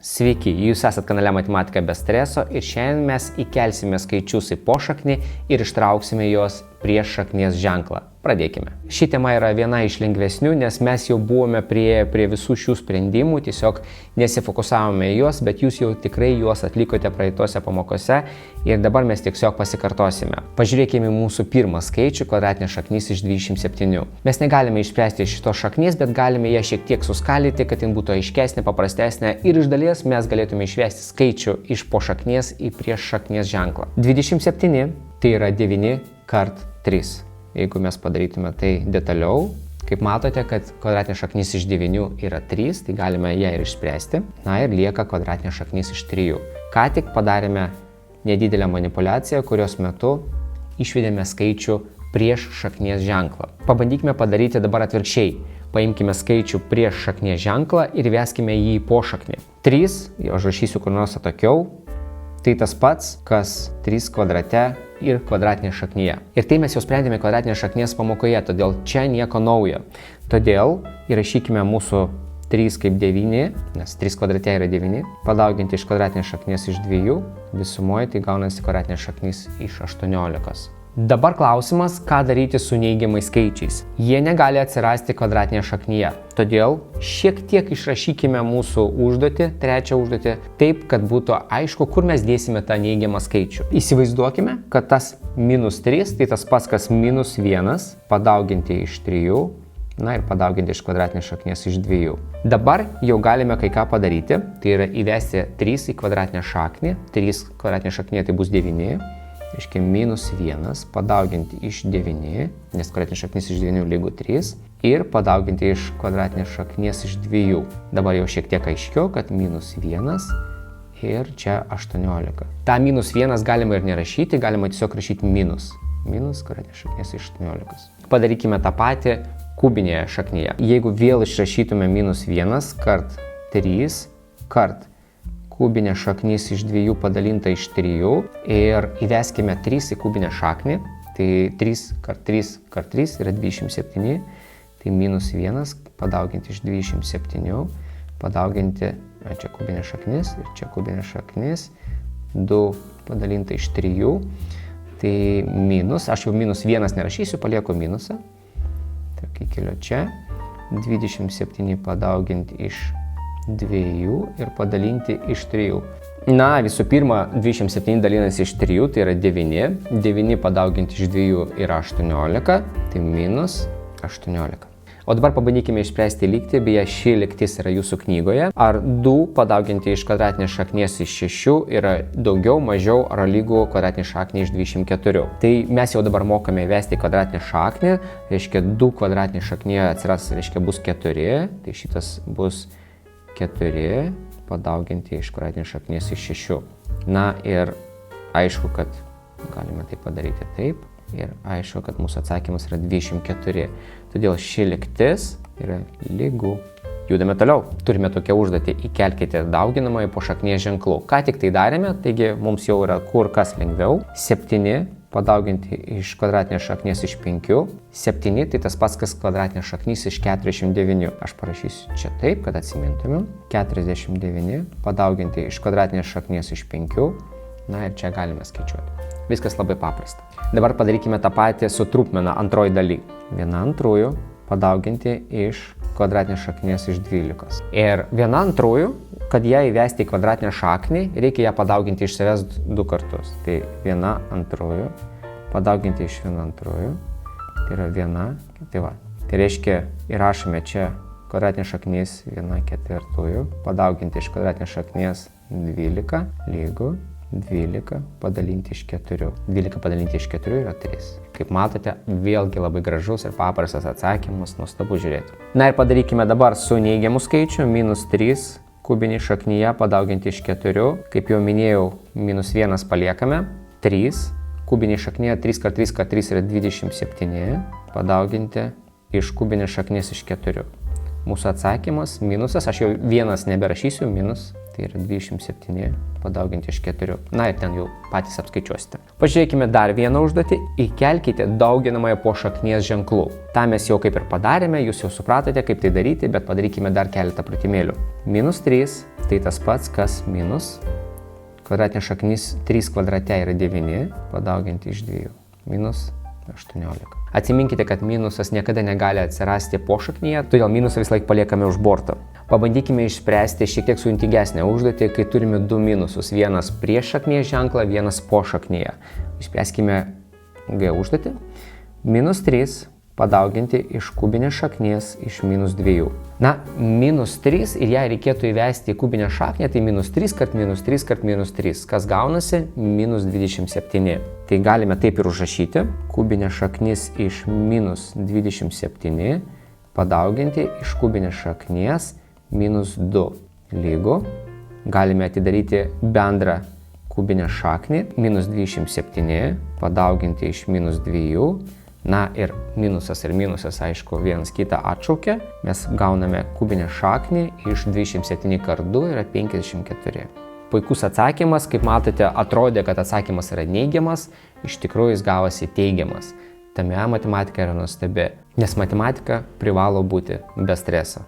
Sveiki, jūs esat kanale Matematika be streso ir šiandien mes įkelsime skaičius į pošaknį ir ištrauksime juos prieš šaknies ženklą. Pradėkime. Ši tema yra viena iš lengvesnių, nes mes jau buvome prie visų šių sprendimų, tiesiog nesifokusavome į juos, bet jūs jau tikrai juos atlikote praeitose pamokose ir dabar mes tiesiog pasikartosime. Pažiūrėkime mūsų pirmą skaičių, kvadratinė šaknis iš 27. Mes negalime išspręsti šitos šaknies, bet galime ją šiek tiek suskaldyti, kad jin būtų aiškesnė, paprastesnė ir iš dalies mes galėtume išvesti skaičių iš po šaknies į prieš šaknies ženklą. 27 tai yra 9 kart 3. Jeigu mes padarytume tai detaliau, kaip matote, kad kvadratinė šaknis iš 9 yra 3, tai galime ją ir išspręsti. Na ir lieka kvadratinė šaknis iš 3. Ką tik padarėme nedidelę manipulaciją, kurios metu išvedėme skaičių prieš šaknies ženklą. Pabandykime padaryti dabar atvirkščiai. Paimkime skaičių prieš šaknies ženklą ir veskime jį į pošaknį. 3, jau aš rašysiu kur nors atokiau, tai tas pats, kas 3 kvadrate ir kvadratinė šaknyje. Ir tai mes jau sprendėme kvadratinės šaknies pamokoje, todėl čia nieko naujo. Todėl įrašykime mūsų 3 kaip 9, nes 3 kvadrate yra 9, padauginti iš kvadratinės šaknies iš 2, visumoje tai gaunasi kvadratinė šaknis iš 18. Dabar klausimas, ką daryti su neigiamais skaičiais. Jie negali atsirasti kvadratinėje šaknyje, todėl šiek tiek išrašykime mūsų užduotį, trečią užduotį, taip, kad būtų aišku, kur mes dėsime tą neigiamą skaičių. Įsivaizduokime, kad tas -3, tai tas pats, kas -1, padauginti iš 3, na ir padauginti iš kvadratinės šaknies iš 2. Dabar jau galime kai ką padaryti, tai yra įvesti 3 į kvadratinę šaknį, 3 kvadratinė šaknė tai bus 9. Reiškia -1 padauginti iš 9, nes kvadratinė šaknis iš 9 lygu 3, ir padauginti iš kvadratinės šaknies iš 2. Dabar jau šiek tiek aiškiau, kad -1 ir čia 18. Ta -1 galima ir nerašyti, galima tiesiog rašyti minus kvadratinės šaknies iš 18. Padarykime tą patį kubinėje šaknyje. Jeigu vėl išrašytume -1 kart 3 kart kubinė šaknis iš 2 padalinta iš 3 ir įveskime 3 į kubinę šaknį, tai 3 kart 3 kart 3 yra 27, tai -1 padauginti iš 27, padauginti, čia kubinė šaknis ir čia kubinė šaknis, 2 padalinta iš 3, tai minus, aš jau -1 nerašysiu, palieku minusą, tak įkeliu čia, 27 padauginti iš 2 ir padalinti iš 3. Na, visų pirma, 27 dalinasi iš 3, tai yra 9. 9 padauginti iš 2 yra 18, tai minus 18. O dabar pabandykime išspręsti lygtį, beje, ši lygtis yra jūsų knygoje. Ar 2 padauginti iš kvadratinės šaknies iš 6 yra daugiau, mažiau ar lygu kvadratinė šaknė iš 24. Tai mes jau dabar mokame įvesti kvadratinę šaknį, reiškia 2 kvadratinė šaknė atsiras, reiškia bus 4, tai šitas bus 4 padauginti iš kvadratinės šaknies iš 6. Na ir aišku, kad galime tai padaryti taip. Ir aišku, kad mūsų atsakymas yra 24. Todėl ši lygtis yra lygu. Judame toliau. Turime tokią užduotį, įkelkite dauginamąjį po šaknies ženklų. Ką tik tai darėme, taigi mums jau yra kur kas lengviau. 7 padauginti iš kvadratinės šaknies iš 5. 7 tai tas pats, kas kvadratinė šaknis iš 49. Aš parašysiu čia taip, kad atsimintumėm. 49 padauginti iš kvadratinės šaknies iš 5. Na ir čia galime skaičiuoti. Viskas labai paprasta. Dabar padarykime tą patį su trupmena antroji daly. 1/2 padauginti iš kvadratinės šaknies iš 12. Ir 1/2, kad ją įvesti į kvadratinę šaknį, reikia ją padauginti iš savęs 2 kartus. Tai 1/2 padauginti iš 1/2, tai yra 1, tai va. Tai reiškia, įrašome čia kvadratinė šaknis 1/4, padauginti iš kvadratinės šaknies 12 lygu 12 padalinti iš 4. 12 padalinti iš 4 yra 3. Kaip matote, vėlgi labai gražus ir paprastas atsakymas, nuostabu žiūrėti. Na ir padarykime dabar su neigiamu skaičiu, -3 kubinį šaknyje padauginti iš 4. Kaip jau minėjau, -1 paliekame. 3 kubinį šaknyje 3 kart 3 kart 3 yra 27 padauginti iš kubinės šaknies iš 4. Mūsų atsakymas minusas, aš jau 1 neberašysiu, minus, Tai yra 27 padauginti iš 4. Na ir ten jau patys apskaičiuosite. Pažiūrėkime dar vieną užduotį. Įkelkite dauginamąją po šaknies ženklų. Ta mes jau kaip ir padarėme, jūs jau supratote, kaip tai daryti, bet padarykime dar keletą pratimėlių. -3, tai tas pats, kas minus. Kvadratinė šaknis 3 kvadrate yra 9, padauginti iš 2. Minus 18. Atsiminkite, kad minusas niekada negali atsirasti po šaknyje, todėl minusą visą laiką paliekame už borto. Pabandykime išspręsti šiek tiek sudėtingesnę užduotį, kai turime du minusus. Vienas prieš šaknies ženklą, vienas po šaknyje. Išspręskime G užduotį. -3 padauginti iš kubinės šaknies iš -2. Na, -3 ir ją reikėtų įvesti į kubinę šaknę, tai -3 kart -3 kart -3. Kas gaunasi? -27. Tai galime taip ir užrašyti. Kubinė šaknis iš -27 padauginti iš kubinės šaknies -2 lygu. Galime atidaryti bendrą kubinę šaknį. -27 padauginti iš -2. Na ir minusas, aišku, vienas kitą atšaukia. Mes gauname kubinę šaknį iš 27 kart 2 yra 54. Puikus atsakymas, kaip matote, atrodė, kad atsakymas yra neigiamas, iš tikrųjų jis gavosi teigiamas. Tame matematika yra nuostabi, nes matematika privalo būti be streso.